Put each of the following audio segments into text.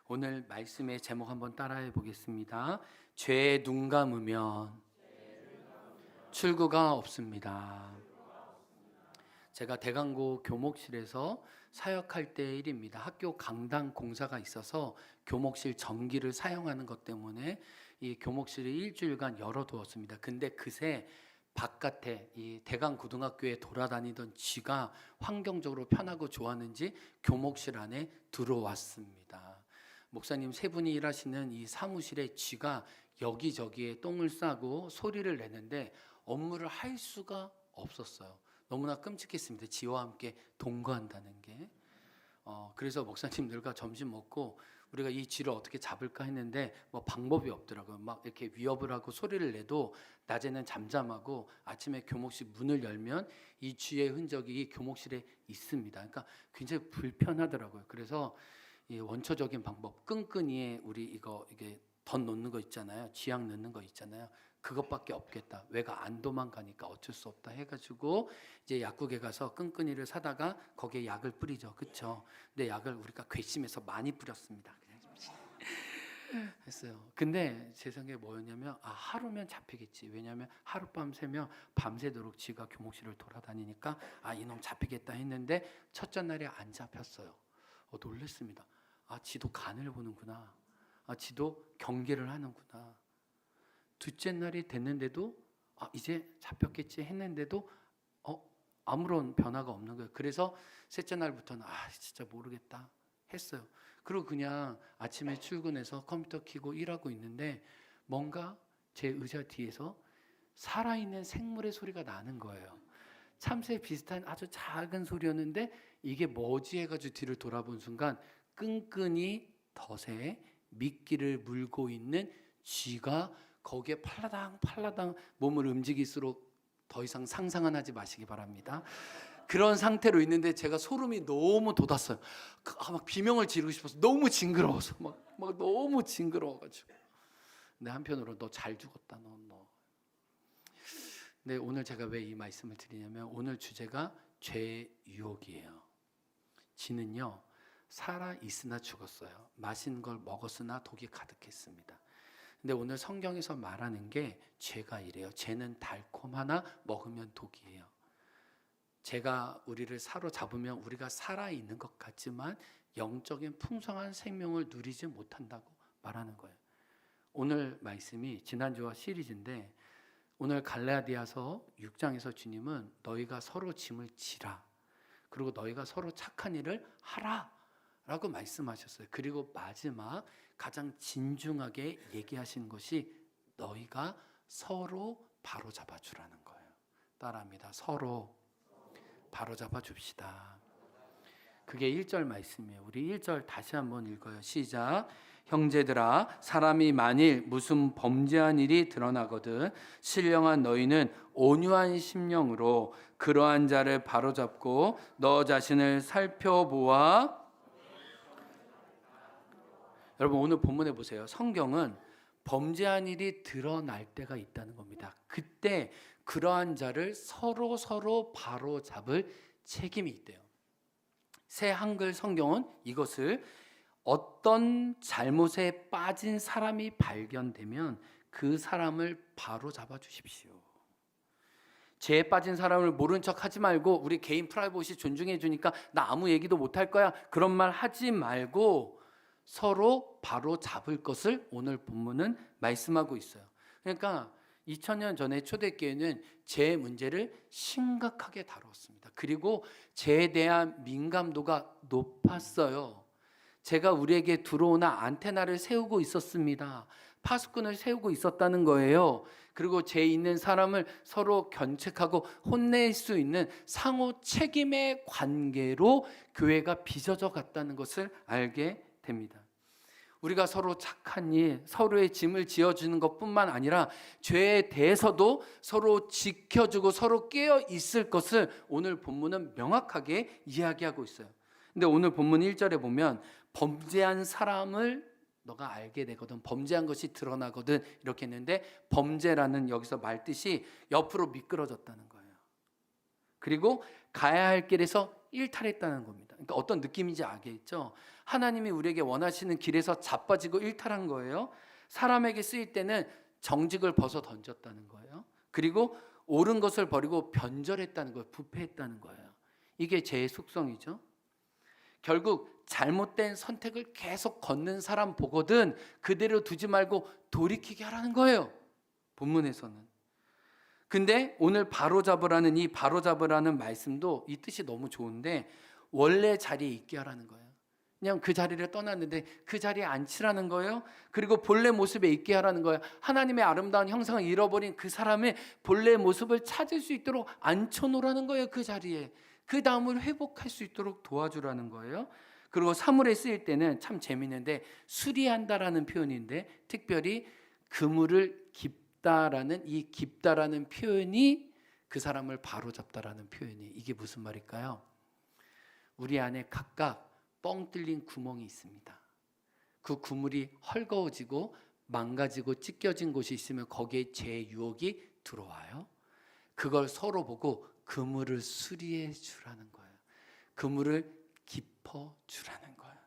오늘 말씀의 제목 한번 따라해 보겠습니다. 죄에 눈 감으면 출구가 없습니다. 제가 대강고 교목실에서 사역할 때 일입니다. 학교 강당 공사가 있어서 교목실 전기를 사용하는 것 때문에 이 교목실을 일주일간 열어두었습니다. 근데 그새 바깥에 이 대강고등학교에 돌아다니던 쥐가 환경적으로 편하고 좋았는지 교목실 안에 들어왔습니다. 목사님 세 분이 일하시는 이 사무실에 쥐가 여기저기에 똥을 싸고 소리를 내는데 업무를 할 수가 없었어요. 너무나 끔찍했습니다. 쥐와 함께 동거한다는 게. 그래서 목사님들과 점심 먹고 우리가 이 쥐를 어떻게 잡을까 했는데 뭐 방법이 없더라고요. 막 이렇게 위협을 하고 소리를 내도 낮에는 잠잠하고 아침에 교목실 문을 열면 이 쥐의 흔적이 이 교목실에 있습니다. 그러니까 굉장히 불편하더라고요. 그래서 이 원초적인 방법, 끈끈이에 우리 이게 덧 놓는 거 있잖아요. 쥐약 넣는 거 있잖아요. 그것밖에 없겠다. 왜가 안 도망가니까 어쩔 수 없다 해가지고 이제 약국에 가서 끈끈이를 사다가 거기에 약을 뿌리죠. 그렇죠? 근데 약을 우리가 괘씸해서 많이 뿌렸습니다. 했어요. 근데 제 생각에 뭐였냐면 하루면 잡히겠지. 왜냐하면 하룻밤 새면 밤새도록 쥐가 교목실을 돌아다니니까 이놈 잡히겠다 했는데 첫째 날에 안 잡혔어요. 놀랬습니다. 쥐도 간을 보는구나. 쥐도 경계를 하는구나. 둘째 날이 됐는데도 이제 잡혔겠지 했는데도 아무런 변화가 없는 거예요. 그래서 셋째 날부터는 진짜 모르겠다 했어요. 그리고 그냥 아침에 출근해서 컴퓨터 켜고 일하고 있는데 뭔가 제 의자 뒤에서 살아있는 생물의 소리가 나는 거예요. 참새 비슷한 아주 작은 소리였는데 이게 뭐지 해가지고 뒤를 돌아본 순간 끈끈이 덫에 미끼를 물고 있는 쥐가 거기에 팔라당 몸을 움직일수록 더 이상 상상은 하지 마시기 바랍니다. 그런 상태로 있는데 제가 소름이 너무 돋았어요. 막 비명을 지르고 싶어서 너무 징그러워서 막 너무 징그러워가지고. 근데 한편으로 너 잘 죽었다 너. 근데 오늘 제가 왜 이 말씀을 드리냐면 오늘 주제가 죄의 유혹이에요. 쥐는요 살아 있으나 죽었어요. 마신 걸 먹었으나 독이 가득했습니다. 근데 오늘 성경에서 말하는 게 죄가 이래요. 죄는 달콤하나 먹으면 독이에요. 죄가 우리를 사로잡으면 우리가 살아있는 것 같지만 영적인 풍성한 생명을 누리지 못한다고 말하는 거예요. 오늘 말씀이 지난주와 시리즈인데 오늘 갈라디아서 6장에서 주님은 너희가 서로 짐을 지라. 그리고 너희가 서로 착한 일을 하라 라고 말씀하셨어요. 그리고 마지막 가장 진중하게 얘기하신 것이 너희가 서로 바로잡아 주라는 거예요. 따라합니다. 서로 바로잡아 줍시다. 그게 1절 말씀이에요. 우리 1절 다시 한번 읽어요. 시작. 형제들아 사람이 만일 무슨 범죄한 일이 드러나거든 신령한 너희는 온유한 심령으로 그러한 자를 바로잡고 너 자신을 살펴보아. 여러분 오늘 본문에 보세요. 성경은 범죄한 일이 드러날 때가 있다는 겁니다. 그때 그러한 자를 서로 바로잡을 책임이 있대요. 새 한글 성경은 이것을 어떤 잘못에 빠진 사람이 발견되면 그 사람을 바로잡아 주십시오. 죄에 빠진 사람을 모른 척 하지 말고 우리 개인 프라이버시 존중해 주니까 나 아무 얘기도 못할 거야 그런 말 하지 말고 서로 바로 잡을 것을 오늘 본문은 말씀하고 있어요. 그러니까 2000년 전에 초대교회는 죄 문제를 심각하게 다루었습니다. 그리고 죄에 대한 민감도가 높았어요. 제가 우리에게 들어오나 안테나를 세우고 있었습니다. 파수꾼을 세우고 있었다는 거예요. 그리고 죄 있는 사람을 서로 견책하고 혼낼 수 있는 상호 책임의 관계로 교회가 빚어져 갔다는 것을 알게 됩니다. 우리가 서로 착한 일, 서로의 짐을 지어주는 것뿐만 아니라 죄에 대해서도 서로 지켜주고 서로 깨어 있을 것을 오늘 본문은 명확하게 이야기하고 있어요. 근데 오늘 본문 1절에 보면 범죄한 사람을 너가 알게 되거든, 범죄한 것이 드러나거든 이렇게 했는데 범죄라는 여기서 말뜻이 옆으로 미끄러졌다는 거예요. 그리고 가야 할 길에서 일탈했다는 겁니다. 그러니까 어떤 느낌인지 알겠죠? 하나님이 우리에게 원하시는 길에서 자빠지고 일탈한 거예요. 사람에게 쓰일 때는 정직을 벗어 던졌다는 거예요. 그리고 옳은 것을 버리고 변절했다는 거예요. 부패했다는 거예요. 이게 죄의 속성이죠. 결국 잘못된 선택을 계속 걷는 사람 보거든 그대로 두지 말고 돌이키게 하라는 거예요. 본문에서는. 근데 오늘 바로잡으라는 이 바로잡으라는 말씀도 이 뜻이 너무 좋은데 원래 자리에 있게 하라는 거예요. 그냥 그 자리를 떠났는데 그 자리에 앉히라는 거예요. 그리고 본래 모습에 있게 하라는 거예요. 하나님의 아름다운 형상을 잃어버린 그 사람의 본래 모습을 찾을 수 있도록 앉혀놓으라는 거예요. 그 자리에. 그 다음을 회복할 수 있도록 도와주라는 거예요. 그리고 사물에 쓰일 때는 참 재미있는데 수리한다라는 표현인데 특별히 그물을 깊다라는 이 깊다라는 표현이 그 사람을 바로잡다라는 표현이 이게 무슨 말일까요? 우리 안에 각각 뻥 뚫린 구멍이 있습니다. 그 그물이 헐거워지고 망가지고 찢겨진 곳이 있으면 거기에 죄의 유혹이 들어와요. 그걸 서로 보고 그물을 수리해 주라는 거예요. 그물을 깊어 주라는 거예요.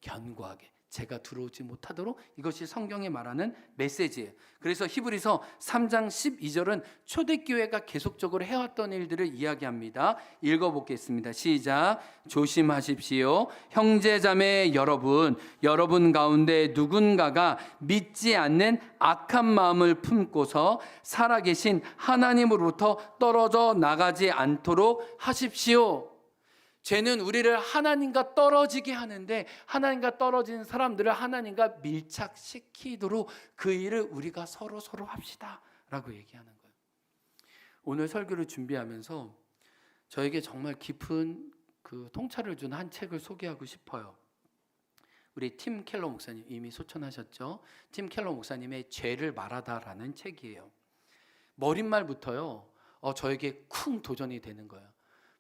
견고하게 죄가 들어오지 못하도록 이것이 성경이 말하는 메시지예요. 그래서 히브리서 3장 12절은 초대교회가 계속적으로 해왔던 일들을 이야기합니다. 읽어보겠습니다. 시작. 조심하십시오. 형제자매 여러분 가운데 누군가가 믿지 않는 악한 마음을 품고서 살아계신 하나님으로부터 떨어져 나가지 않도록 하십시오. 죄는 우리를 하나님과 떨어지게 하는데 하나님과 떨어진 사람들을 하나님과 밀착시키도록 그 일을 우리가 서로 합시다 라고 얘기하는 거예요. 오늘 설교를 준비하면서 저에게 정말 깊은 그 통찰을 준 한 책을 소개하고 싶어요. 우리 팀 켈러 목사님 이미 소천하셨죠. 팀 켈러 목사님의 죄를 말하다라는 책이에요. 머릿말부터요 저에게 쿵 도전이 되는 거예요.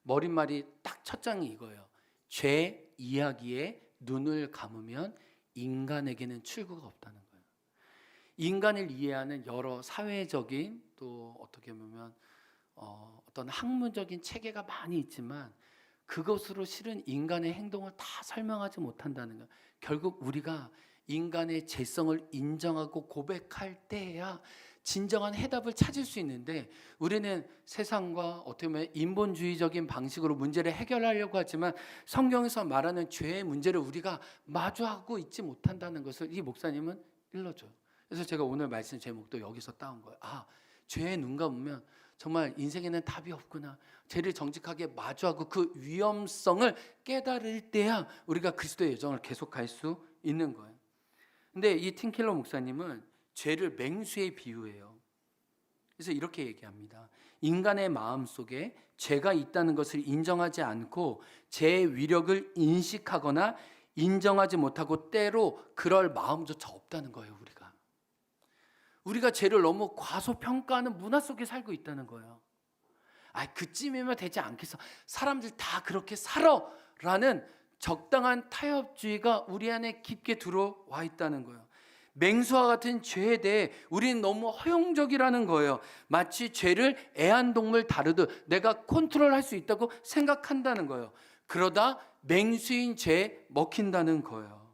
머릿말이 딱 첫 장이 이거예요. 죄 이야기에 눈을 감으면 인간에게는 출구가 없다는 거예요. 인간을 이해하는 여러 사회적인 또 어떻게 보면 어떤 학문적인 체계가 많이 있지만 그것으로 실은 인간의 행동을 다 설명하지 못한다는 거예요. 결국 우리가 인간의 죄성을 인정하고 고백할 때야 진정한 해답을 찾을 수 있는데 우리는 세상과 어떻게 보면 인본주의적인 방식으로 문제를 해결하려고 하지만 성경에서 말하는 죄의 문제를 우리가 마주하고 있지 못한다는 것을 이 목사님은 일러줘요. 그래서 제가 오늘 말씀 제목도 여기서 따온 거예요. 아, 죄에 눈 감으면 정말 인생에는 답이 없구나. 죄를 정직하게 마주하고 그 위험성을 깨달을 때야 우리가 그리스도의 여정을 계속할 수 있는 거예요. 근데 이 팀켈러 목사님은 죄를 맹수에 비유해요. 그래서 이렇게 얘기합니다. 인간의 마음 속에 죄가 있다는 것을 인정하지 않고 죄의 위력을 인식하거나 인정하지 못하고 때로 그럴 마음조차 없다는 거예요. 우리가 죄를 너무 과소평가하는 문화 속에 살고 있다는 거예요. 그쯤이면 되지 않겠어. 사람들 다 그렇게 살아 라는 적당한 타협주의가 우리 안에 깊게 들어와 있다는 거예요. 맹수와 같은 죄에 대해 우리는 너무 허용적이라는 거예요. 마치 죄를 애완동물 다루듯 내가 컨트롤할 수 있다고 생각한다는 거예요. 그러다 맹수인 죄에 먹힌다는 거예요.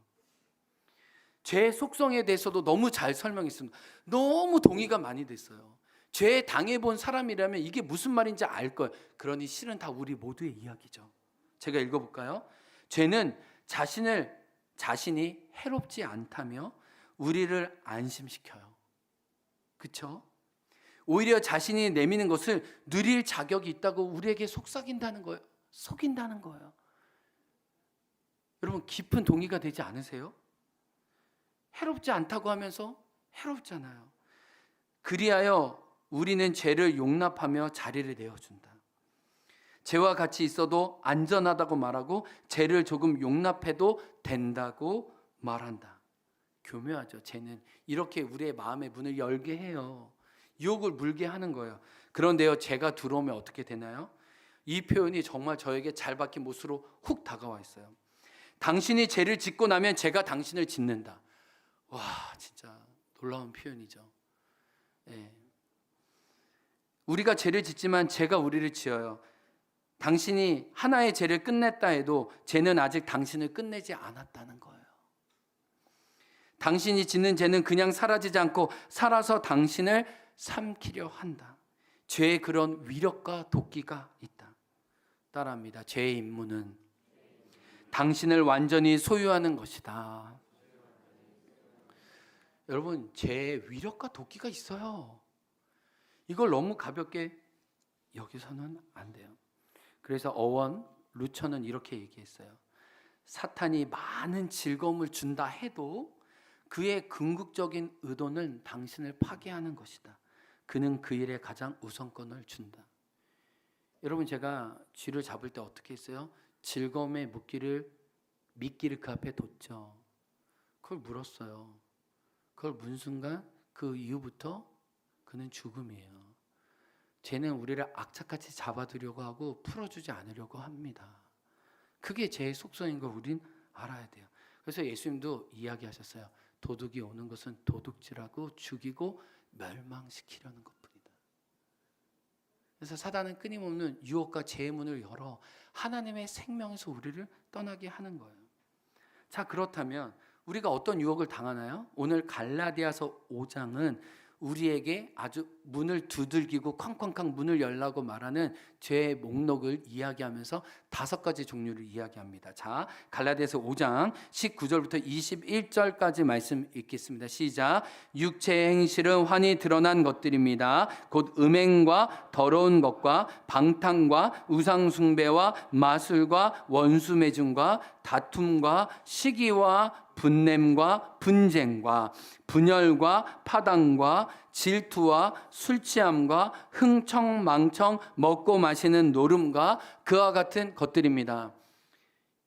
죄의 속성에 대해서도 너무 잘 설명했습니다. 너무 동의가 많이 됐어요. 죄에 당해본 사람이라면 이게 무슨 말인지 알 거예요. 그러니 실은 다 우리 모두의 이야기죠. 제가 읽어볼까요? 죄는 자신이 해롭지 않다며 우리를 안심시켜요. 그렇죠? 오히려 자신이 내미는 것을 누릴 자격이 있다고 우리에게 속삭인다는 거예요. 속인다는 거예요. 여러분 깊은 동의가 되지 않으세요? 해롭지 않다고 하면서 해롭잖아요. 그리하여 우리는 죄를 용납하며 자리를 내어준다. 죄와 같이 있어도 안전하다고 말하고 죄를 조금 용납해도 된다고 말한다. 교묘하죠. 죄는 이렇게 우리의 마음의 문을 열게 해요. 유혹을 물게 하는 거예요. 그런데요, 죄가 들어오면 어떻게 되나요? 이 표현이 정말 저에게 잘 박힌 못으로 훅 다가와 있어요. 당신이 죄를 짓고 나면 죄가 당신을 짓는다. 와, 진짜 놀라운 표현이죠. 네. 우리가 죄를 짓지만 죄가 우리를 지어요. 당신이 하나의 죄를 끝냈다 해도 죄는 아직 당신을 끝내지 않았다는 거예요. 당신이 짓는 죄는 그냥 사라지지 않고 살아서 당신을 삼키려 한다. 죄의 그런 위력과 도끼가 있다. 따라합니다. 죄의 임무는 당신을 완전히 소유하는 것이다. 여러분, 죄의 위력과 도끼가 있어요. 이걸 너무 가볍게 여기서는 안 돼요. 그래서 어원 루처는 이렇게 얘기했어요. 사탄이 많은 즐거움을 준다 해도 그의 궁극적인 의도는 당신을 파괴하는 것이다. 그는 그 일에 가장 우선권을 준다. 여러분, 제가 쥐를 잡을 때 어떻게 했어요? 즐거움의 미끼를 그 앞에 뒀죠. 그걸 물었어요. 그걸 문 순간 그 이후부터 그는 죽음이에요. 죄는 우리를 악착같이 잡아두려고 하고 풀어주지 않으려고 합니다. 그게 죄의 속성인 걸 우린 알아야 돼요. 그래서 예수님도 이야기하셨어요. 도둑이 오는 것은 도둑질하고 죽이고 멸망시키려는 것뿐이다. 그래서 사단은 끊임없는 유혹과 죄의 문을 열어 하나님의 생명에서 우리를 떠나게 하는 거예요. 자, 그렇다면 우리가 어떤 유혹을 당하나요? 오늘 갈라디아서 5장은 우리에게 아주 문을 두들기고 쾅쾅쾅 문을 열라고 말하는 죄의 목록을 이야기하면서 5가지 종류를 이야기합니다. 자, 갈라디아서 5장 19절부터 21절까지 말씀 읽겠습니다. 시작. 육체의 행실은 환히 드러난 것들입니다. 곧 음행과 더러운 것과 방탕과 우상숭배와 마술과 원수매증과 다툼과 시기와 분냄과 분쟁과 분열과 파당과 질투와 술취함과 흥청망청 먹고 마시는 노름과 그와 같은 것들입니다.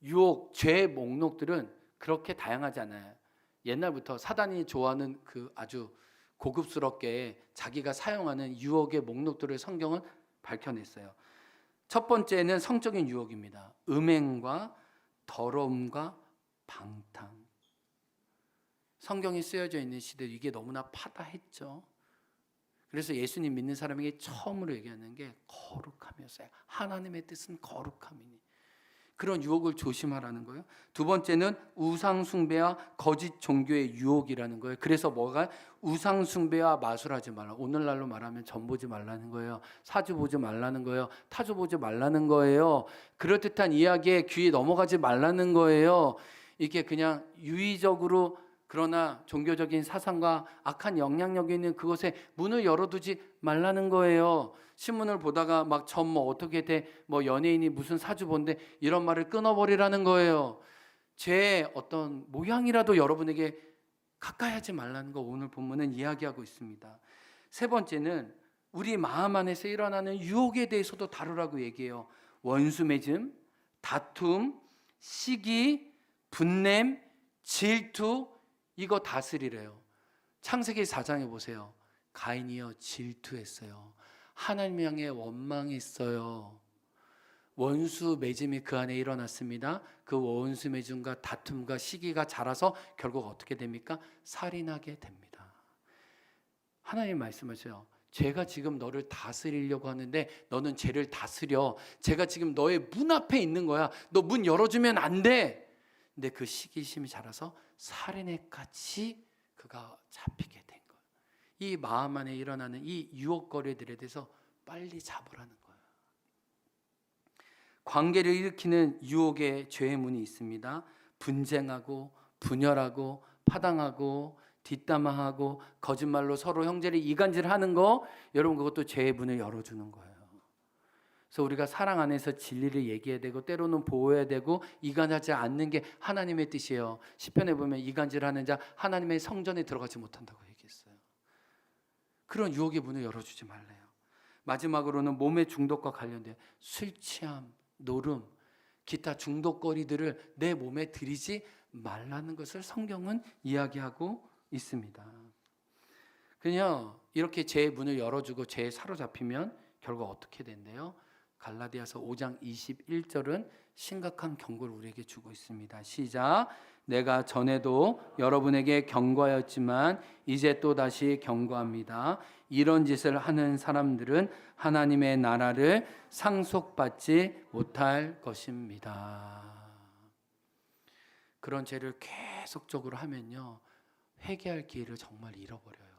유혹, 죄의 목록들은 그렇게 다양하지 않아요. 옛날부터 사단이 좋아하는 그 아주 고급스럽게 자기가 사용하는 유혹의 목록들을 성경은 밝혀냈어요. 첫 번째는 성적인 유혹입니다. 음행과 더러움과 방탕. 성경이 쓰여져 있는 시대 이게 너무나 파다했죠. 그래서 예수님 믿는 사람에게 처음으로 얘기하는 게 거룩함이었어요. 하나님의 뜻은 거룩함이니. 그런 유혹을 조심하라는 거예요. 두 번째는 우상숭배와 거짓 종교의 유혹이라는 거예요. 그래서 뭐가 우상숭배와 마술하지 말라. 오늘날로 말하면 전 보지 말라는 거예요. 사주 보지 말라는 거예요. 타주 보지 말라는 거예요. 그럴듯한 이야기에 귀에 넘어가지 말라는 거예요. 이게 그냥 유의적으로 그러나 종교적인 사상과 악한 영향력이 있는 그것에 문을 열어두지 말라는 거예요. 신문을 보다가 막 전 뭐 어떻게 돼, 뭐 연예인이 무슨 사주 본데 이런 말을 끊어버리라는 거예요. 죄의 어떤 모양이라도 여러분에게 가까이 하지 말라는 거 오늘 본문은 이야기하고 있습니다. 세 번째는 우리 마음 안에서 일어나는 유혹에 대해서도 다루라고 얘기해요. 원수매즘, 다툼, 시기, 분냄, 질투, 이거 다스리래요. 창세기 4장에 보세요. 가인이여 질투했어요. 하나님 향해 원망했어요. 원수 맺음이 그 안에 일어났습니다. 그 원수 맺음과 다툼과 시기가 자라서 결국 어떻게 됩니까? 살인하게 됩니다. 하나님 말씀하세요. 죄가 지금 너를 다스리려고 하는데 너는 죄를 다스려. 죄가 지금 너의 문 앞에 있는 거야. 너 문 열어주면 안 돼. 근데 그 시기심이 자라서 살인의 같이 그가 잡히게 된 거예요. 이 마음 안에 일어나는 이 유혹거리들에 대해서 빨리 잡으라는 거예요. 관계를 일으키는 유혹의 죄의 문이 있습니다. 분쟁하고 분열하고 파당하고 뒷담화하고 거짓말로 서로 형제를 이간질하는 거, 여러분 그것도 죄의 문을 열어주는 거예요. 그래서 우리가 사랑 안에서 진리를 얘기해야 되고 때로는 보호해야 되고 이간하지 않는 게 하나님의 뜻이에요. 시편에 보면 이간질하는 자 하나님의 성전에 들어가지 못한다고 얘기했어요. 그런 유혹의 문을 열어주지 말래요. 마지막으로는 몸의 중독과 관련된 술 취함, 노름, 기타 중독거리들을 내 몸에 들이지 말라는 것을 성경은 이야기하고 있습니다. 그냥 이렇게 죄의 문을 열어주고 죄에 사로잡히면 결국 어떻게 된대요? 갈라디아서 5장 21절은 심각한 경고를 우리에게 주고 있습니다. 시작. 내가 전에도 여러분에게 경고하였지만 이제 또 다시 경고합니다. 이런 짓을 하는 사람들은 하나님의 나라를 상속받지 못할 것입니다. 그런 죄를 계속적으로 하면요, 회개할 기회를 정말 잃어버려요.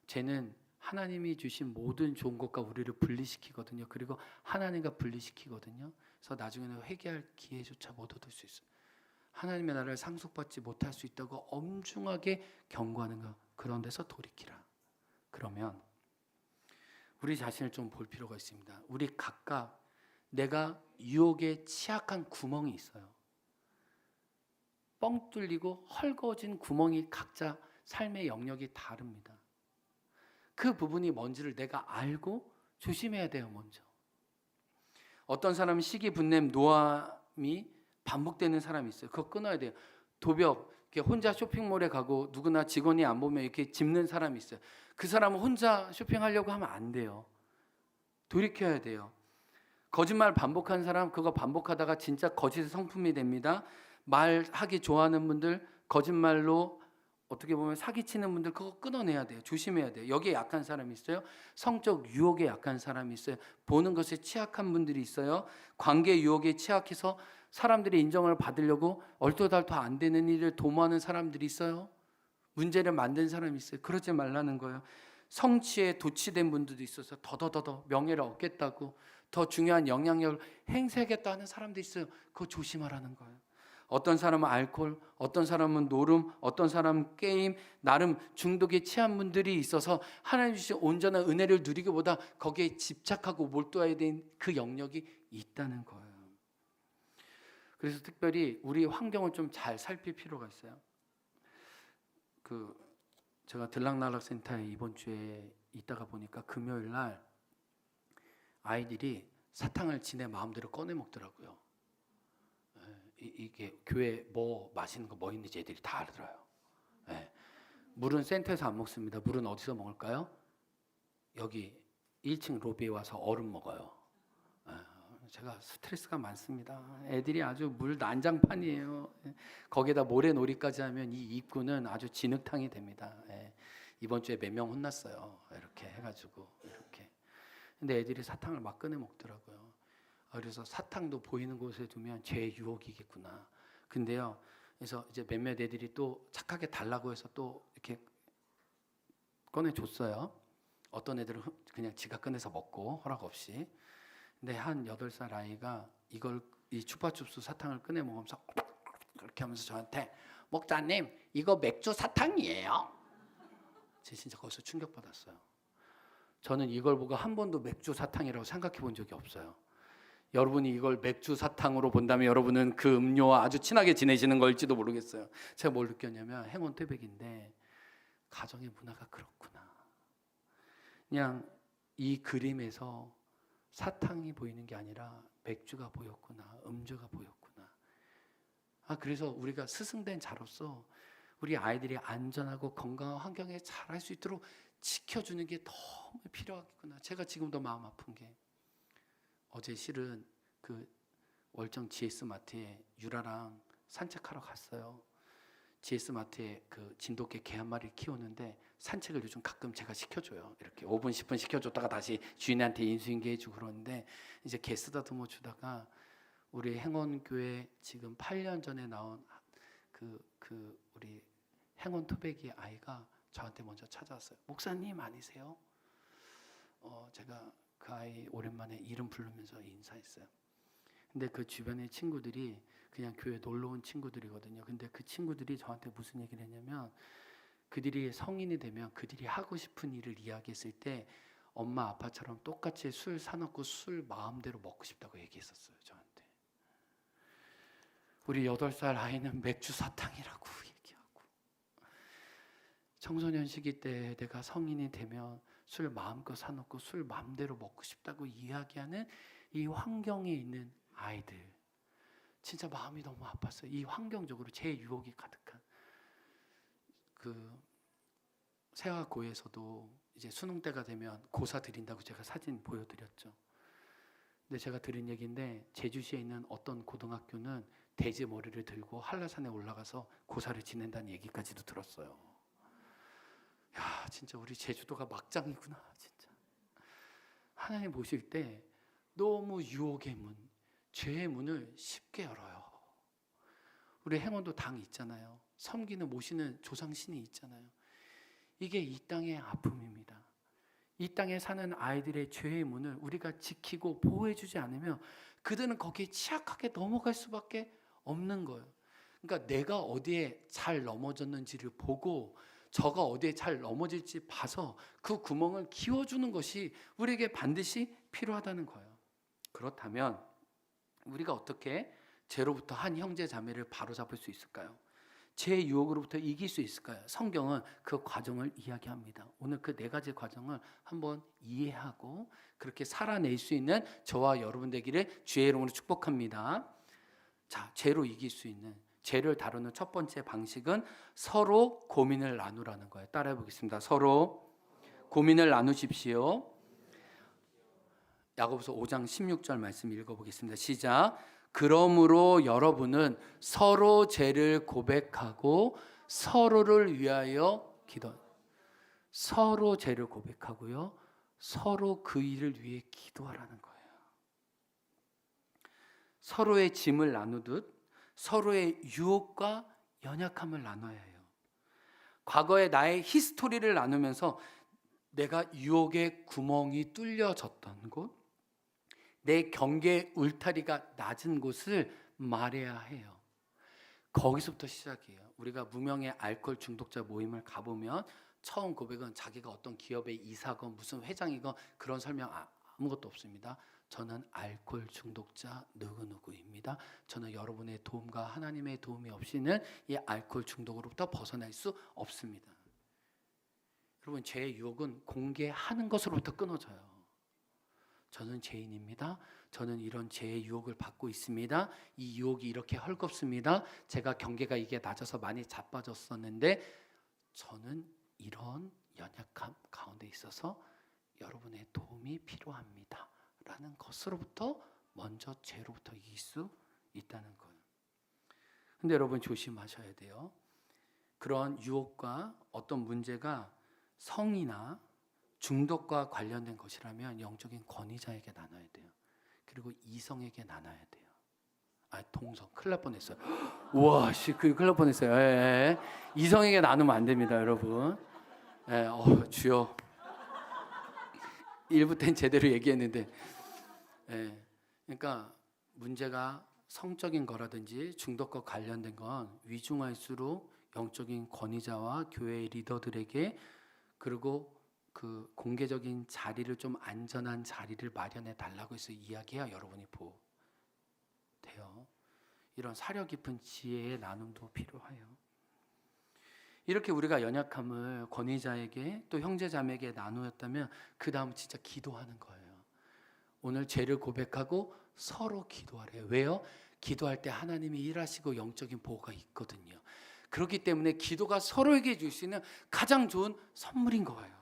죄는 하나님이 주신 모든 좋은 것과 우리를 분리시키거든요. 그리고 하나님과 분리시키거든요. 그래서 나중에는 회개할 기회조차 못 얻을 수 있어요. 하나님의 나라를 상속받지 못할 수 있다고 엄중하게 경고하는 것, 그런 데서 돌이키라. 그러면 우리 자신을 좀 볼 필요가 있습니다. 우리 각각 내가 유혹에 취약한 구멍이 있어요. 뻥 뚫리고 헐거워진 구멍이 각자 삶의 영역이 다릅니다. 그 부분이 뭔지를 내가 알고 조심해야 돼요. 먼저 어떤 사람은 시기 분냄 노함이 반복되는 사람이 있어요. 그거 끊어야 돼요. 도벽 이렇게 혼자 쇼핑몰에 가고 누구나 직원이 안 보면 이렇게 짚는 사람이 있어요. 그 사람은 혼자 쇼핑하려고 하면 안 돼요. 돌이켜야 돼요. 거짓말 반복하는 사람, 그거 반복하다가 진짜 거짓의 성품이 됩니다. 말하기 좋아하는 분들, 거짓말로 어떻게 보면 사기치는 분들, 그거 끊어내야 돼요. 조심해야 돼요. 여기에 약한 사람이 있어요. 성적 유혹에 약한 사람이 있어요. 보는 것에 취약한 분들이 있어요. 관계 유혹에 취약해서 사람들의 인정을 받으려고 얼토달토 안 되는 일을 도모하는 사람들이 있어요. 문제를 만든 사람이 있어요. 그러지 말라는 거예요. 성취에 도취된 분들도 있어서 더더더더 명예를 얻겠다고 더 중요한 영향력을 행사하겠다 하는 사람도 있어요. 그거 조심하라는 거예요. 어떤 사람은 알코올, 어떤 사람은 노름, 어떤 사람은 게임, 나름 중독에 취한 분들이 있어서 하나님 주신 온전한 은혜를 누리기보다 거기에 집착하고 몰두해야 되는 그 영역이 있다는 거예요. 그래서 특별히 우리 환경을 좀 잘 살필 필요가 있어요. 제가 들락날락센터에 이번 주에 있다가 보니까 금요일 날 아이들이 사탕을 지네 마음대로 꺼내 먹더라고요. 이게 교회 뭐 맛있는 거 뭐 있는지 애들이 다 알아들어요. 물은 센터에서 안 먹습니다. 물은 어디서 먹을까요? 여기 1층 로비에 와서 얼음 먹어요. 제가 스트레스가 많습니다. 애들이 아주 물 난장판이에요. 거기에다 모래놀이까지 하면 이 입구는 아주 진흙탕이 됩니다. 이번 주에 몇 명 혼났어요. 이렇게 해가지고 이렇게. 근데 애들이 사탕을 막 꺼내 먹더라고요. 그래서 사탕도 보이는 곳에 두면 죄의 유혹이겠구나. 근데요, 그래서 이제 몇몇 애들이 또 착하게 달라고 해서 또 이렇게 꺼내줬어요. 어떤 애들은 그냥 지가 꺼내서 먹고 허락 없이. 근데 한 8살 아이가 이 추파춥스 사탕을 꺼내 먹으면서 그렇게 하면서 저한테, 목사님 이거 맥주 사탕이에요? 제가 진짜 거기서 충격받았어요. 저는 이걸 보고 한 번도 맥주 사탕이라고 생각해 본 적이 없어요. 여러분이 이걸 맥주 사탕으로 본다면 여러분은 그 음료와 아주 친하게 지내시는 걸지도 모르겠어요. 제가 뭘 느꼈냐면 행운 퇴백인데 가정의 문화가 그렇구나. 그냥 이 그림에서 사탕이 보이는 게 아니라 맥주가 보였구나, 음주가 보였구나. 그래서 우리가 스승된 자로서 우리 아이들이 안전하고 건강한 환경에 자랄 수 있도록 지켜주는 게 너무 필요하겠구나. 제가 지금도 마음 아픈 게, 어제 실은 그 월정 GS 마트에 유라랑 산책하러 갔어요. GS 마트에 그 진돗개 개 한 마리 키우는데 산책을 요즘 가끔 제가 시켜줘요. 이렇게 5분 10분 시켜줬다가 다시 주인한테 인수인계 해주고 그러는데, 이제 개 쓰다듬어 주다가 우리 행원교회 지금 8년 전에 나온 우리 행원 토백이 아이가 저한테 먼저 찾아왔어요. 목사님 아니세요? 제가 그 아이 오랜만에 이름 부르면서 인사했어요. 근데 그 주변의 친구들이 그냥 교회 놀러 온 친구들이거든요. 근데 그 친구들이 저한테 무슨 얘기를 했냐면, 그들이 성인이 되면 그들이 하고 싶은 일을 이야기했을 때 엄마 아빠처럼 똑같이 술 사놓고 술 마음대로 먹고 싶다고 얘기했었어요. 저한테. 우리 8살 아이는 맥주 사탕이라고 얘기하고, 청소년 시기 때 내가 성인이 되면 술 마음껏 사놓고 술 마음대로 먹고 싶다고 이야기하는 이 환경에 있는 아이들, 진짜 마음이 너무 아팠어요. 이 환경적으로 제 유혹이 가득한. 세화고에서도 이제 수능 때가 되면 고사 드린다고 제가 사진 보여드렸죠. 근데 제가 들은 얘기인데, 제주시에 있는 어떤 고등학교는 돼지 머리를 들고 한라산에 올라가서 고사를 지낸다는 얘기까지도 들었어요. 야, 진짜 우리 제주도가 막장이구나. 진짜 하나님 보실 때 너무 유혹의 문, 죄의 문을 쉽게 열어요. 우리 행원도 당 있잖아요. 섬기는 모시는 조상신이 있잖아요. 이게 이 땅의 아픔입니다. 이 땅에 사는 아이들의 죄의 문을 우리가 지키고 보호해주지 않으면 그들은 거기에 취약하게 넘어갈 수밖에 없는 거예요. 그러니까 내가 어디에 잘 넘어졌는지를 보고 저가 어디에 잘 넘어질지 봐서 그 구멍을 키워주는 것이 우리에게 반드시 필요하다는 거예요. 그렇다면 우리가 어떻게 죄로부터 한 형제 자매를 바로잡을 수 있을까요? 죄 유혹으로부터 이길 수 있을까요? 성경은 그 과정을 이야기합니다. 오늘 그 네 가지 과정을 한번 이해하고 그렇게 살아낼 수 있는 저와 여러분 되기를 주의 이름으로 축복합니다. 자, 죄로 이길 수 있는, 죄를 다루는 첫 번째 방식은 서로 고민을 나누라는 거예요. 따라해 보겠습니다. 서로 고민을 나누십시오. 야고보서 5장 16절 말씀 읽어보겠습니다. 시작. 그러므로 여러분은 서로 죄를 고백하고 서로를 위하여 기도. 서로 죄를 고백하고요, 서로 그 일을 위해 기도하라는 거예요. 서로의 짐을 나누듯 서로의 유혹과 연약함을 나눠야 해요. 과거의 나의 히스토리를 나누면서 내가 유혹의 구멍이 뚫려졌던 곳, 내 경계의 울타리가 낮은 곳을 말해야 해요. 거기서부터 시작이에요. 우리가 무명의 알코올 중독자 모임을 가보면 처음 고백은 자기가 어떤 기업의 이사건 무슨 회장이건 그런 설명 아무것도 없습니다. 저는 알코올 중독자 누구누구입니다. 저는 여러분의 도움과 하나님의 도움이 없이는 이 알코올 중독으로부터 벗어날 수 없습니다. 여러분, 죄의 유혹은 공개하는 것으로부터 끊어져요. 저는 죄인입니다. 저는 이런 죄의 유혹을 받고 있습니다. 이 유혹이 이렇게 헐겁습니다. 제가 경계가 이게 낮아서 많이 자빠졌었는데 저는 이런 연약함 가운데 있어서 여러분의 도움이 필요합니다. 라는 것으로부터 먼저 죄로부터 이길 수 있다는 거예요. 근데 여러분 조심하셔야 돼요. 그런 유혹과 어떤 문제가 성이나 중독과 관련된 것이라면 영적인 권위자에게 나눠야 돼요. 그리고 이성에게 나눠야 돼요. 동성 큰일 날 뻔했어요. 우와, 큰일 날 뻔했어요. 예. 이성에게 나누면 안 됩니다, 여러분. 예, 주여. 1부 때는 제대로 얘기했는데, 예, 그러니까 문제가 성적인 거라든지 중독과 관련된 건 위중할수록 영적인 권위자와 교회의 리더들에게, 그리고 그 공개적인 자리를 좀 안전한 자리를 마련해 달라고 해서 이야기해야 여러분이 돼요. 이런 사려 깊은 지혜의 나눔도 필요해요. 이렇게 우리가 연약함을 권위자에게 또 형제자매에게 나누었다면 그 다음 진짜 기도하는 거예요. 오늘 죄를 고백하고 서로 기도하래요. 왜요? 기도할 때 하나님이 일하시고 영적인 보호가 있거든요. 그렇기 때문에 기도가 서로에게 줄 수 있는 가장 좋은 선물인 거예요.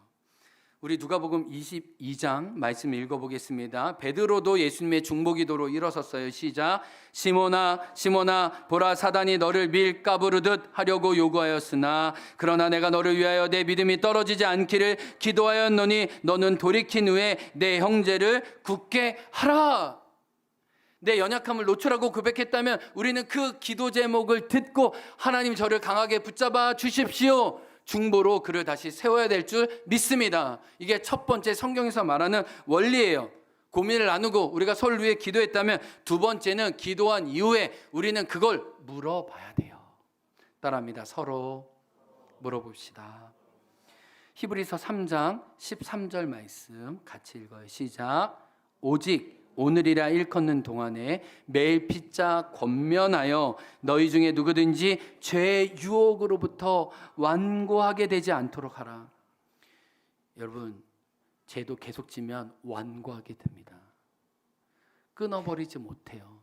우리 누가복음 22장 말씀 읽어보겠습니다. 베드로도 예수님의 중보기도로 일어섰어요. 시작. 시몬아 시몬아 보라, 사단이 너를 밀가부르듯 하려고 요구하였으나 그러나 내가 너를 위하여 내 믿음이 떨어지지 않기를 기도하였노니 너는 돌이킨 후에 내 형제를 굳게 하라. 내 연약함을 노출하고 고백했다면 우리는 그 기도 제목을 듣고 하나님 저를 강하게 붙잡아 주십시오, 중보로 그를 다시 세워야 될 줄 믿습니다. 이게 첫 번째 성경에서 말하는 원리예요. 고민을 나누고 우리가 서로를 위해 기도했다면 두 번째는 기도한 이후에 우리는 그걸 물어봐야 돼요. 따라합니다. 서로 물어봅시다. 히브리서 3장 13절 말씀 같이 읽어요. 시작. 오직 오늘이라 일컫는 동안에 매일 피차 권면하여 너희 중에 누구든지 죄의 유혹으로부터 완고하게 되지 않도록 하라. 여러분, 죄도 계속 지면 완고하게 됩니다. 끊어버리지 못해요.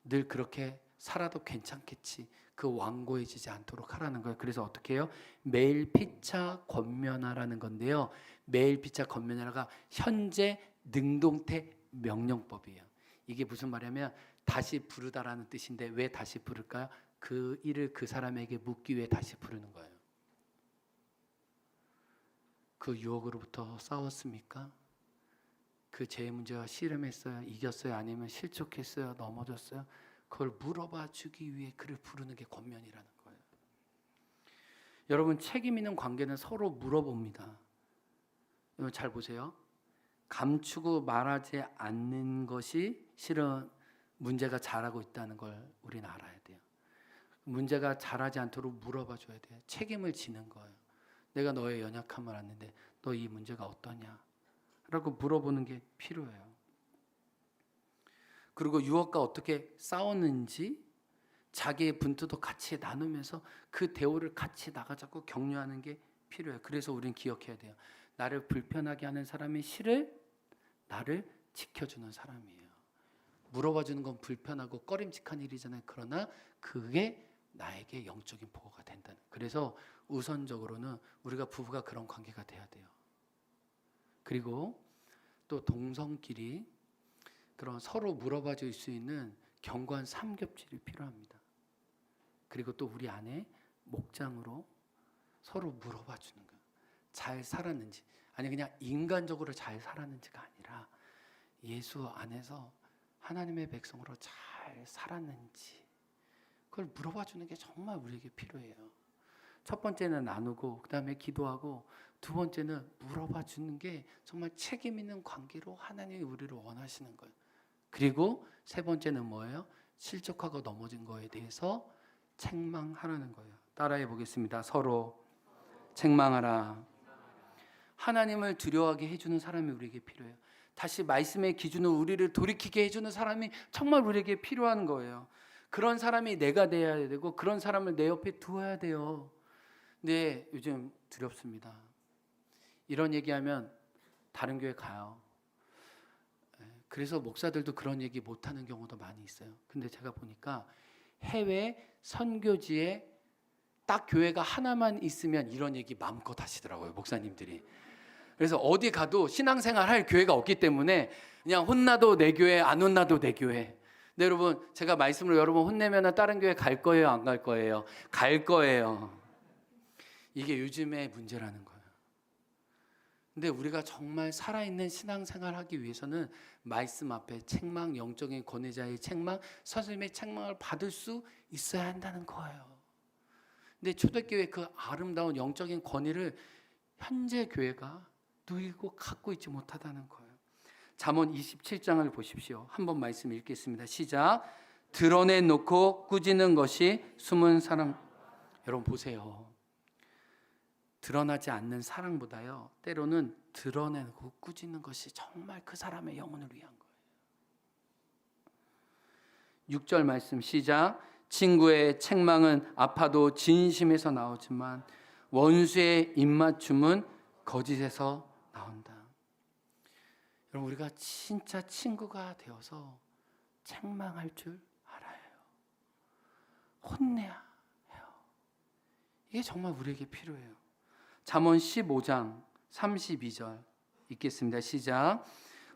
늘 그렇게 살아도 괜찮겠지, 그 완고해지지 않도록 하라는 거예요. 그래서 어떻게 해요? 매일 피차 권면하라는 건데요, 매일 피차 권면하라가 현재 능동태 명령법이에요. 이게 무슨 말이냐면 다시 부르다라는 뜻인데 왜 다시 부를까요? 그 일을 그 사람에게 묻기 위해 다시 부르는 거예요. 그 유혹으로부터 싸웠습니까? 그 죄의 문제와 씨름했어요? 이겼어요? 아니면 실족했어요? 넘어졌어요? 그걸 물어봐 주기 위해 그를 부르는 게 권면이라는 거예요. 여러분, 책임 있는 관계는 서로 물어봅니다. 여러분 잘 보세요. 감추고 말하지 않는 것이 실은 문제가 자라고 있다는 걸 우리는 알아야 돼요. 문제가 자라지 않도록 물어봐 줘야 돼요. 책임을 지는 거예요. 내가 너의 연약함을 아는데 너 이 문제가 어떠냐? 라고 물어보는 게 필요해요. 그리고 유혹과 어떻게 싸웠는지 자기의 분투도 같이 나누면서 그 대우를 같이 나가자고 격려하는 게 필요해요. 그래서 우리는 기억해야 돼요. 나를 불편하게 하는 사람이 실을 나를 지켜주는 사람이에요. 물어봐주는 건 불편하고 꺼림칙한 일이잖아요. 그러나 그게 나에게 영적인 보호가 된다는. 그래서 우선적으로는 우리가 부부가 그런 관계가 돼야 돼요. 그리고 또 동성끼리 그런 서로 물어봐 줄 수 있는 견고한 삼겹질이 필요합니다. 그리고 또 우리 안에 목장으로 서로 물어봐 주는 거예요. 잘 살았는지, 아니 그냥 인간적으로 잘 살았는지가 아니라 예수 안에서 하나님의 백성으로 잘 살았는지 그걸 물어봐 주는 게 정말 우리에게 필요해요. 첫 번째는 나누고 그 다음에 기도하고 두 번째는 물어봐 주는 게 정말 책임 있는 관계로 하나님이 우리를 원하시는 거예요. 그리고 세 번째는 뭐예요? 실족하고 넘어진 거에 대해서 책망하라는 거예요. 따라해 보겠습니다. 서로 책망하라. 하나님을 두려워하게 해주는 사람이 우리에게 필요해요. 다시 말씀의 기준으로 우리를 돌이키게 해주는 사람이 정말 우리에게 필요한 거예요. 그런 사람이 내가 돼야 되고 그런 사람을 내 옆에 두어야 돼요. 근데 요즘 두렵습니다. 이런 얘기하면 다른 교회 가요. 그래서 목사들도 그런 얘기 못하는 경우도 많이 있어요. 근데 제가 보니까 해외 선교지에 딱 교회가 하나만 있으면 이런 얘기 마음껏 하시더라고요, 목사님들이. 그래서 어디 가도 신앙생활 할 교회가 없기 때문에 그냥 혼나도 내 교회, 안 혼나도 내 교회. 근데 여러분, 제가 말씀으로 여러분 혼내면 다른 교회 갈 거예요, 안 갈 거예요? 갈 거예요. 이게 요즘의 문제라는 거예요. 근데 우리가 정말 살아있는 신앙생활 하기 위해서는 말씀 앞에 책망, 영적인 권위자의 책망, 선생님의 책망을 받을 수 있어야 한다는 거예요. 근데 초대교회 그 아름다운 영적인 권위를 현재 교회가 누리고 갖고 있지 못하다는 거예요. 잠언 27장을 보십시오. 한번 말씀 읽겠습니다. 시작. 드러내놓고 꾸짖는 것이 숨은 사랑. 여러분 보세요. 드러나지 않는 사랑보다요, 때로는 드러내고 꾸짖는 것이 정말 그 사람의 영혼을 위한 거예요. 6절 말씀 시작. 친구의 책망은 아파도 진심에서 나오지만 원수의 입맞춤은 거짓에서 나온다. 여러분, 우리가 진짜 친구가 되어서 책망할 줄 알아요. 혼내야 해요. 이게 정말 우리에게 필요해요. 잠언 15장 32절 읽겠습니다. 시작.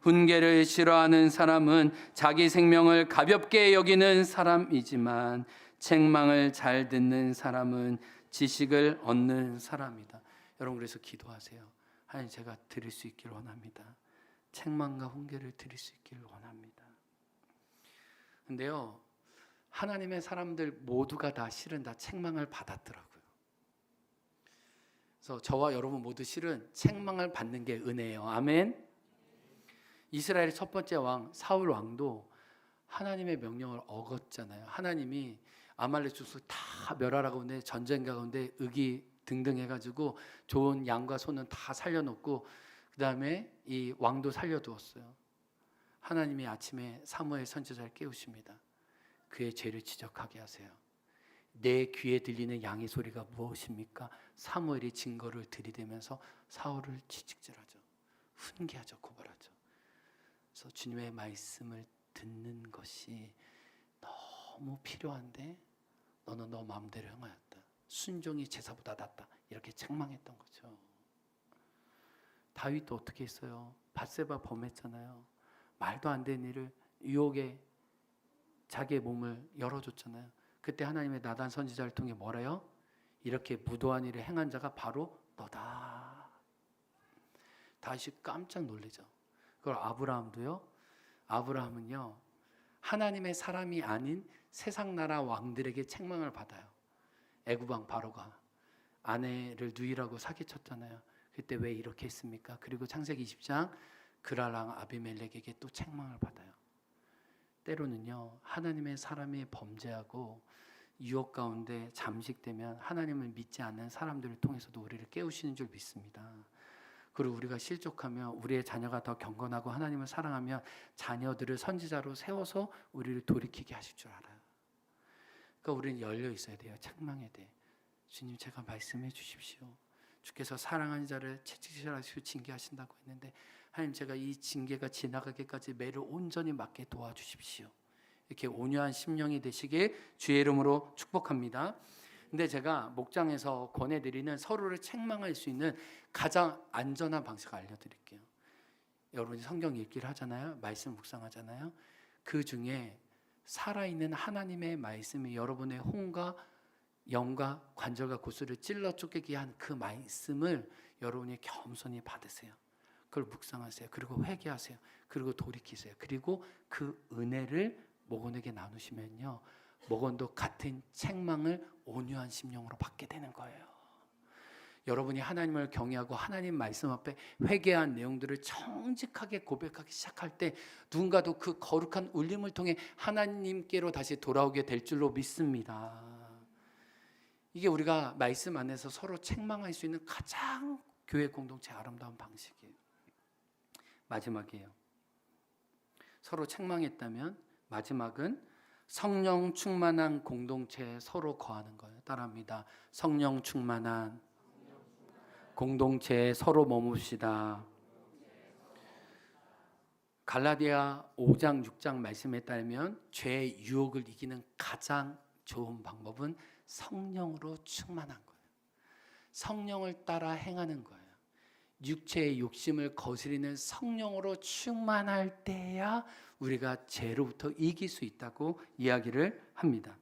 훈계를 싫어하는 사람은 자기 생명을 가볍게 여기는 사람이지만 책망을 잘 듣는 사람은 지식을 얻는 사람이다. 여러분, 그래서 기도하세요. 하나님, 제가 드릴 수 있기를 원합니다. 책망과 훈계를 드릴 수 있기를 원합니다. 근데요, 하나님의 사람들 모두가 다 실은 다 책망을 받았더라고요. 그래서 저와 여러분 모두 실은 책망을 받는 게 은혜예요. 아멘. 이스라엘의 첫 번째 왕 사울 왕도 하나님의 명령을 어겼잖아요. 하나님이 아말렉 족속 다 멸하라고 하는데 전쟁 가운데 의기 등등 해가지고 좋은 양과 소는 다 살려놓고 그 다음에 이 왕도 살려두었어요. 하나님이 아침에 사무엘 선지자를 깨우십니다. 그의 죄를 지적하게 하세요. 내 귀에 들리는 양의 소리가 무엇입니까? 사무엘이 증거를 들이대면서 사울을 채찍질하죠. 훈계하죠. 고발하죠. 그래서 주님의 말씀을 듣는 것이 너무 필요한데 너는 너 마음대로 행하였다. 순종이 제사보다 낫다. 이렇게 책망했던 거죠. 다윗도 어떻게 했어요? 밧세바 범했잖아요. 말도 안 되는 일을 유혹에 자기의 몸을 열어줬잖아요. 그때 하나님의 나단 선지자를 통해 뭐래요? 이렇게 무도한 일을 행한 자가 바로 너다. 다시 깜짝 놀라죠. 그걸 아브라함도요. 아브라함은요, 하나님의 사람이 아닌 세상 나라 왕들에게 책망을 받아요. 애굽 왕 바로가 아내를 누이라고 사기쳤잖아요. 그때 왜 이렇게 했습니까? 그리고 창세기 20장 그랄랑 아비멜렉에게 또 책망을 받아요. 때로는요, 하나님의 사람이 범죄하고 유혹 가운데 잠식되면 하나님을 믿지 않는 사람들을 통해서도 우리를 깨우시는 줄 믿습니다. 그리고 우리가 실족하며 우리의 자녀가 더 경건하고 하나님을 사랑하면 자녀들을 선지자로 세워서 우리를 돌이키게 하실 줄 알아요. 그러니까 우리는 열려 있어야 돼요. 책망에 대해. 주님, 제가 말씀해 주십시오. 주께서 사랑하는 자를 채찍질하시고 징계하신다고 했는데, 하나님, 제가 이 징계가 지나가기까지 매를 온전히 맞게 도와주십시오. 이렇게 온유한 심령이 되시길 주의 이름으로 축복합니다. 근데 제가 목장에서 권해드리는 서로를 책망할 수 있는 가장 안전한 방식을 알려드릴게요. 여러분이 성경 읽기를 하잖아요. 말씀 묵상하잖아요. 그 중에 살아있는 하나님의 말씀이 여러분의 혼과 영과 관절과 구슬을 찔러 쪼개게 한 그 말씀을 여러분이 겸손히 받으세요. 그걸 묵상하세요. 그리고 회개하세요. 그리고 돌이키세요. 그리고 그 은혜를 목원에게 나누시면요, 목원도 같은 책망을 온유한 심령으로 받게 되는 거예요. 여러분이 하나님을 경외하고 하나님 말씀 앞에 회개한 내용들을 정직하게 고백하기 시작할 때 누군가도 그 거룩한 울림을 통해 하나님께로 다시 돌아오게 될 줄로 믿습니다. 이게 우리가 말씀 안에서 서로 책망할 수 있는 가장 교회 공동체 아름다운 방식이에요. 마지막이에요. 서로 책망했다면 마지막은 성령 충만한 공동체에 서로 거하는 거예요. 따라합니다. 성령 충만한 공동체에 서로 머뭅시다. 갈라디아 5장 6장 말씀에 따르면 죄의 유혹을 이기는 가장 좋은 방법은 성령으로 충만한 거예요. 성령을 따라 행하는 거예요. 육체의 욕심을 거스리는 성령으로 충만할 때야 우리가 죄로부터 이길 수 있다고 이야기를 합니다.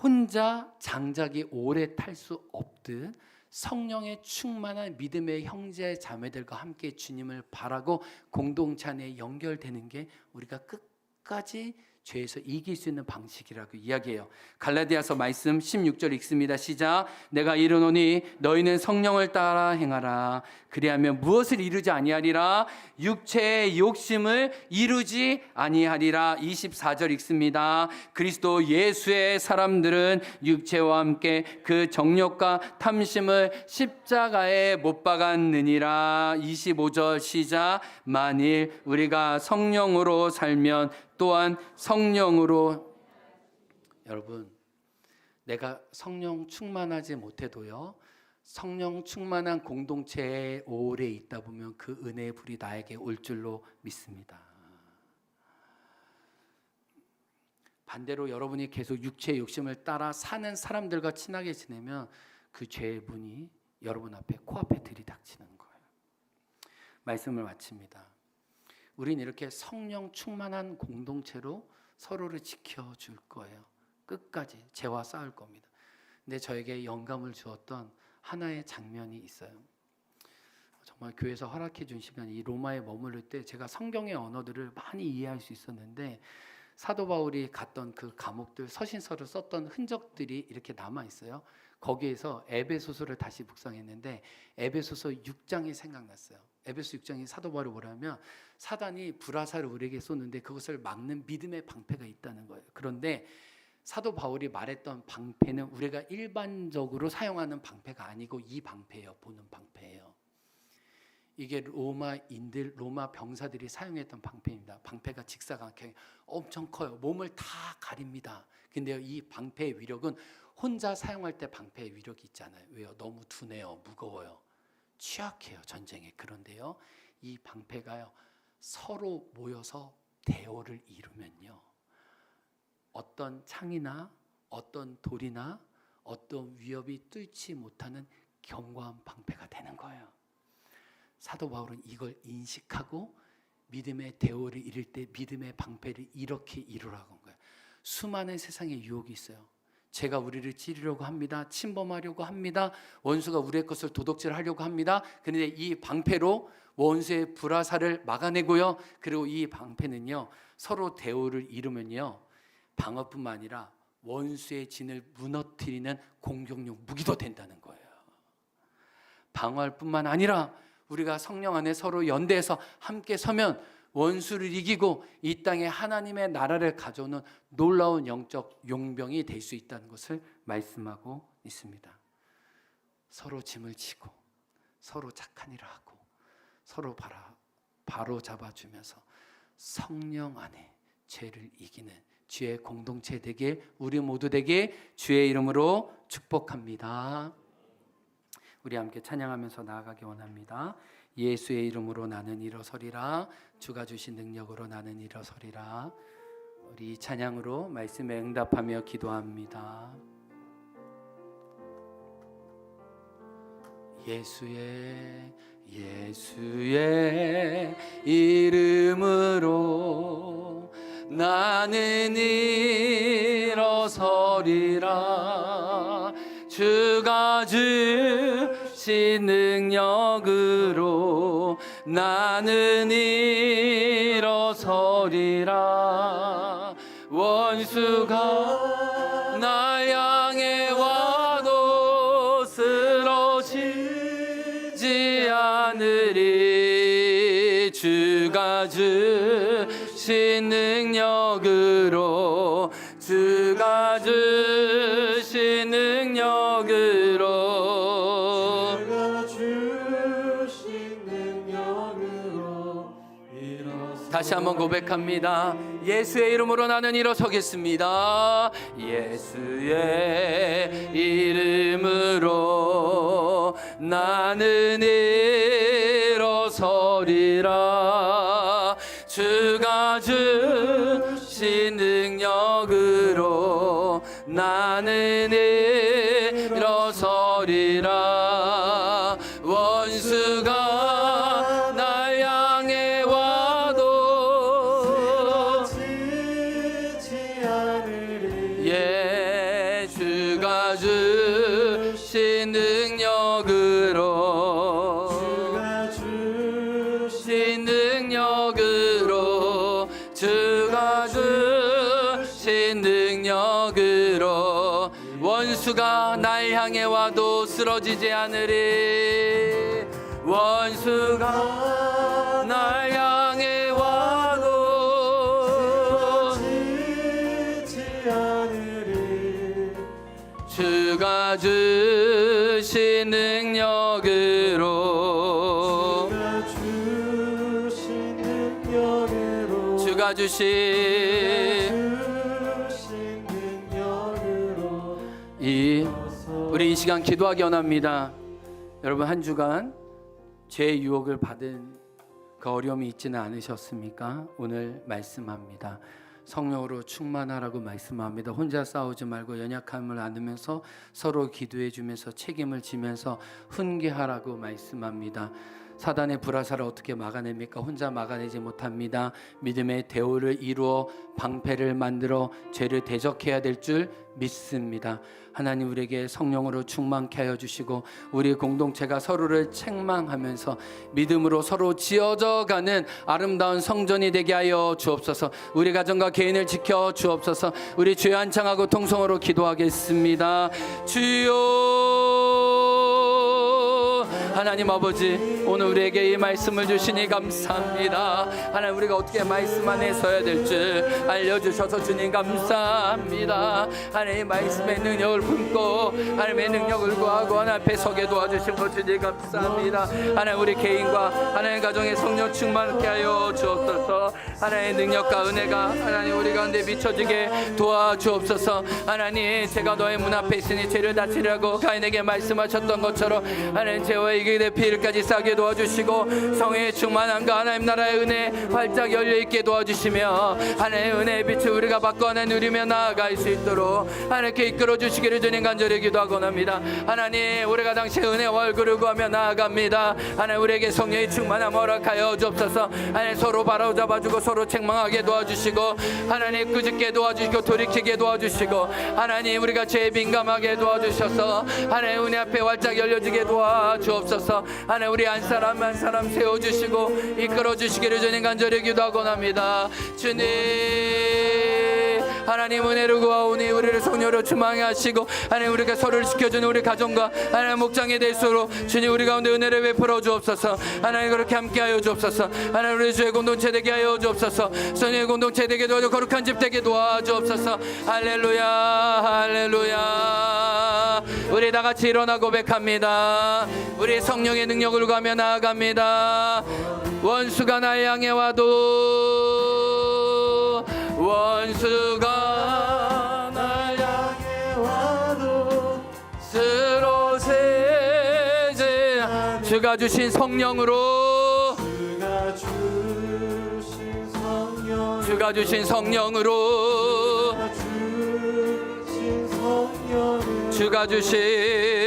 혼자 장작이 오래 탈 수 없듯 성령의 충만한 믿음의 형제 자매들과 함께 주님을 바라고 공동체 안에 연결되는 게 우리가 끝까지 죄에서 이길 수 있는 방식이라고 이야기해요. 갈라디아서 말씀 16절 읽습니다. 시작. 내가 이르노니 너희는 성령을 따라 행하라. 그리하면 무엇을 이루지 아니하리라? 육체의 욕심을 이루지 아니하리라. 24절 읽습니다. 그리스도 예수의 사람들은 육체와 함께 그 정욕과 탐심을 십자가에 못 박았느니라. 25절 시작. 만일 우리가 성령으로 살면 또한 성령으로, 여러분, 내가 성령 충만하지 못해도요, 성령 충만한 공동체에 오래 있다 보면 그 은혜의 불이 나에게 올 줄로 믿습니다. 반대로 여러분이 계속 육체의 욕심을 따라 사는 사람들과 친하게 지내면 그 죄의 분이 여러분 앞에 코앞에 들이닥치는 거예요. 말씀을 마칩니다. 우린 이렇게 성령 충만한 공동체로 서로를 지켜줄 거예요. 끝까지 죄와 싸울 겁니다. 근데 저에게 영감을 주었던 하나의 장면이 있어요. 정말 교회에서 허락해 준 시간이 이 로마에 머무를 때 제가 성경의 언어들을 많이 이해할 수 있었는데, 사도 바울이 갔던 그 감옥들 서신서를 썼던 흔적들이 이렇게 남아 있어요. 거기에서 에베소서를 다시 묵상했는데 에베소서 6장이 생각났어요. 에베소 6장이 사도 바울이 뭐라면 사단이 불화살을 우리에게 쏘는데 그것을 막는 믿음의 방패가 있다는 거예요. 그런데 사도 바울이 말했던 방패는 우리가 일반적으로 사용하는 방패가 아니고 이 방패예요. 보는 방패예요. 이게 로마인들, 로마 병사들이 사용했던 방패입니다. 방패가 직사각형이 엄청 커요. 몸을 다 가립니다. 근데 이 방패의 위력은 혼자 사용할 때 방패의 위력이 있잖아요. 왜요? 너무 둔해요. 무거워요. 취약해요. 전쟁에. 그런데요, 이 방패가요, 서로 모여서 대오를 이루면요, 어떤 창이나 어떤 돌이나 어떤 위협이 뚫지 못하는 견고한 방패가 되는 거예요. 사도 바울은 이걸 인식하고 믿음의 대오를 이룰 때 믿음의 방패를 이렇게 이루라고 한 거예요. 수많은 세상의 유혹이 있어요. 죄가 우리를 찌르려고 합니다. 침범하려고 합니다. 원수가 우리의 것을 도둑질하려고 합니다. 그런데 이 방패로 원수의 불화살을 막아내고요. 그리고 이 방패는요, 서로 대오를 이루면요, 방어뿐만 아니라 원수의 진을 무너뜨리는 공격용 무기도 된다는 거예요. 방어할 뿐만 아니라 우리가 성령 안에 서로 연대해서 함께 서면 원수를 이기고 이 땅에 하나님의 나라를 가져오는 놀라운 영적 용병이 될 수 있다는 것을 말씀하고 있습니다. 서로 짐을 지고 서로 착한 일을 하고 서로 바로 잡아주면서 성령 안에 죄를 이기는 주의 공동체 되길 우리 모두 되게 주의 이름으로 축복합니다. 우리 함께 찬양하면서 나아가기 원합니다. 예수의 이름으로 나는 일어서리라. 주가 주신 능력으로 나는 일어서리라. 우리 찬양으로 말씀에 응답하며 기도합니다. 예수의 이름으로 나는 일어서리라. 주가 주신 능력으로 나는 일어서리라. 원수가 날 향해 와도 쓰러지지 않으리. 주가 주신 능력으로 주가 주신 능력으로 다시 한번 고백합니다. 예수의 이름으로 나는 일어서겠습니다. 예수의 이름으로 나는 일어서리라. 주가 주신 능력으로 나는 일어서리라. 원수가 날 향해 와도 쓰러지지 않으리. 예, 주가 주신 능력으로 주가 주신 능력으로 주가 주신 능력으로 원수가 날 향해 와도 쓰러지지 않으리. 원수가 날 향해 와도 쓰러지지 않으리. 주가 주신 능력으로 주가 주신 우리 이 시간 기도하기 원합니다. 여러분, 한 주간 죄의 유혹을 받은 그 어려움이 있지는 않으셨습니까? 오늘 말씀합니다. 성령으로 충만하라고 말씀합니다. 혼자 싸우지 말고 연약함을 나누면서 서로 기도해 주면서 책임을 지면서 훈계하라고 말씀합니다. 사단의 불화살을 어떻게 막아냅니까? 혼자 막아내지 못합니다. 믿음의 대오를 이루어 방패를 만들어 죄를 대적해야 될 줄 믿습니다. 하나님, 우리에게 성령으로 충만케 하여 주시고 우리 공동체가 서로를 책망하면서 믿음으로 서로 지어져가는 아름다운 성전이 되게 하여 주옵소서. 우리 가정과 개인을 지켜 주옵소서. 우리 주여 한창하고 통성으로 기도하겠습니다. 주여, 하나님 아버지, 오늘 우리에게 이 말씀을 주시니 감사합니다. 하나님, 우리가 어떻게 말씀 안에 서야 될 줄 알려주셔서 주님 감사합니다. 하나님, 말씀의 능력을 품고 하나님의 능력을 구하고 하나님 앞에 서게 도와주신 것 주님 감사합니다. 하나님, 우리 개인과 하나님 가정의 성령 충만케 하여 주옵소서. 하나님의 능력과 은혜가 하나님 우리 가운데 미쳐지게 도와주옵소서. 하나님, 제가 너의 문 앞에 있으니 죄를 다치려고 가인에게 말씀하셨던 것처럼 하나님, 죄와 이기게 될 피일까지 싸게 도와주시고 성령의 충만함과 하나님 나라의 은혜 활짝 열려있게 도와주시며 하나님의 은혜의 빛을 우리가 받고 하나님 누리며 나아갈 수 있도록 하나님께 이끌어 주시기를 주님 간절히 기도하곤 합니다. 하나님 우리가 당시의 은혜와 얼굴을 구하며 나아갑니다. 하나님 우리에게 성령의 충만함 허락하여 주옵소서. 하나님 서로 바로잡아주고 서로 책망하게 도와주시고 하나님 끄집게 도와주시고 돌이키게 도와주시고 하나님 우리가 죄에 민감하게 도와주셔서 하나님 은혜 앞에 활짝 열려지게 도와주옵소서. 하나님 우리 한 사람 한 사람 세워주시고 이끌어 주시기를 주님 간절히 기도하곤 합니다. 주님 하나님 은혜를 구하오니 우리를 성령으로 충만하게 하시고 하나님 우리가 서로를 지켜주는 우리 가정과 하나님 목장이 될수록 주님 우리 가운데 은혜를 베풀어 주옵소서. 하나님 그렇게 함께하여 주옵소서. 하나님 우리 주의 공동체 되게 하여 주옵소서. 성령의 공동체 되게 도와줘 거룩한 집 되게 도와주옵소서. 할렐루야 할렐루야. 우리 다같이 일어나 고백합니다. 우리 성령의 능력을 구하며 나아갑니다. 원수가 나를 향해 와도 원수가 날 향해 와도 쓰러지지 주가 주신 성령으로 주가 주신 성령으로 주가 주신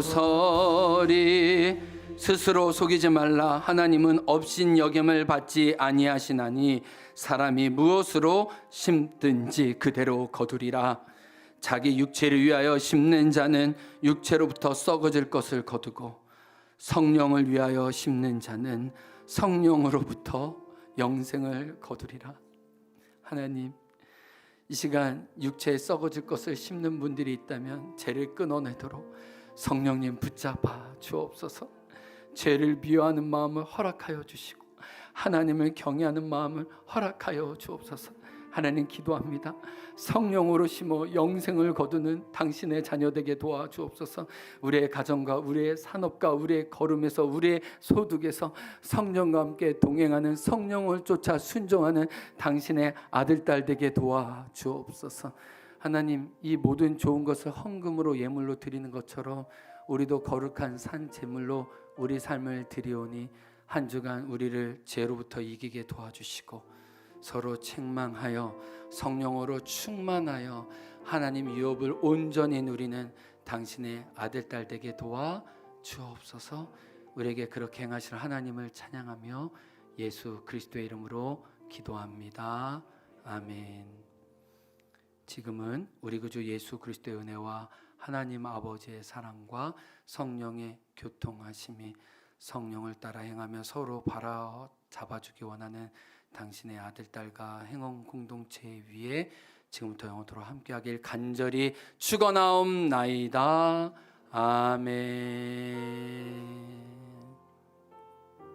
일어서리 스스로 속이지 말라. 하나님은 업신여김을 받지 아니하시나니 사람이 무엇으로 심든지 그대로 거두리라. 자기 육체를 위하여 심는 자는 육체로부터 썩어질 것을 거두고 성령을 위하여 심는 자는 성령으로부터 영생을 거두리라. 하나님 이 시간 육체에 썩어질 것을 심는 분들이 있다면 죄를 끊어내도록 성령님 붙잡아 주옵소서. 죄를 미워하는 마음을 허락하여 주시고 하나님을 경외하는 마음을 허락하여 주옵소서. 하나님 기도합니다. 성령으로 심어 영생을 거두는 당신의 자녀되게 도와주옵소서. 우리의 가정과 우리의 산업과 우리의 걸음에서 우리의 소득에서 성령과 함께 동행하는 성령을 쫓아 순종하는 당신의 아들 딸 되게 도와주옵소서. 하나님 이 모든 좋은 것을 헌금으로 예물로 드리는 것처럼 우리도 거룩한 산 제물로 우리 삶을 드리오니 한 주간 우리를 죄로부터 이기게 도와주시고 서로 책망하여 성령으로 충만하여 하나님 유업을 온전히 누리는 당신의 아들 딸 되게 도와 주옵소서. 우리에게 그렇게 행하실 하나님을 찬양하며 예수 그리스도의 이름으로 기도합니다. 아멘. 지금은 우리 구주 예수 그리스도의 은혜와 하나님 아버지의 사랑과 성령의 교통하심이 성령을 따라 행하며 서로 바라잡아주기 원하는 당신의 아들 딸과 행원 공동체 위에 지금부터 영원토록 함께하길 간절히 축원하옵나이다. 아멘.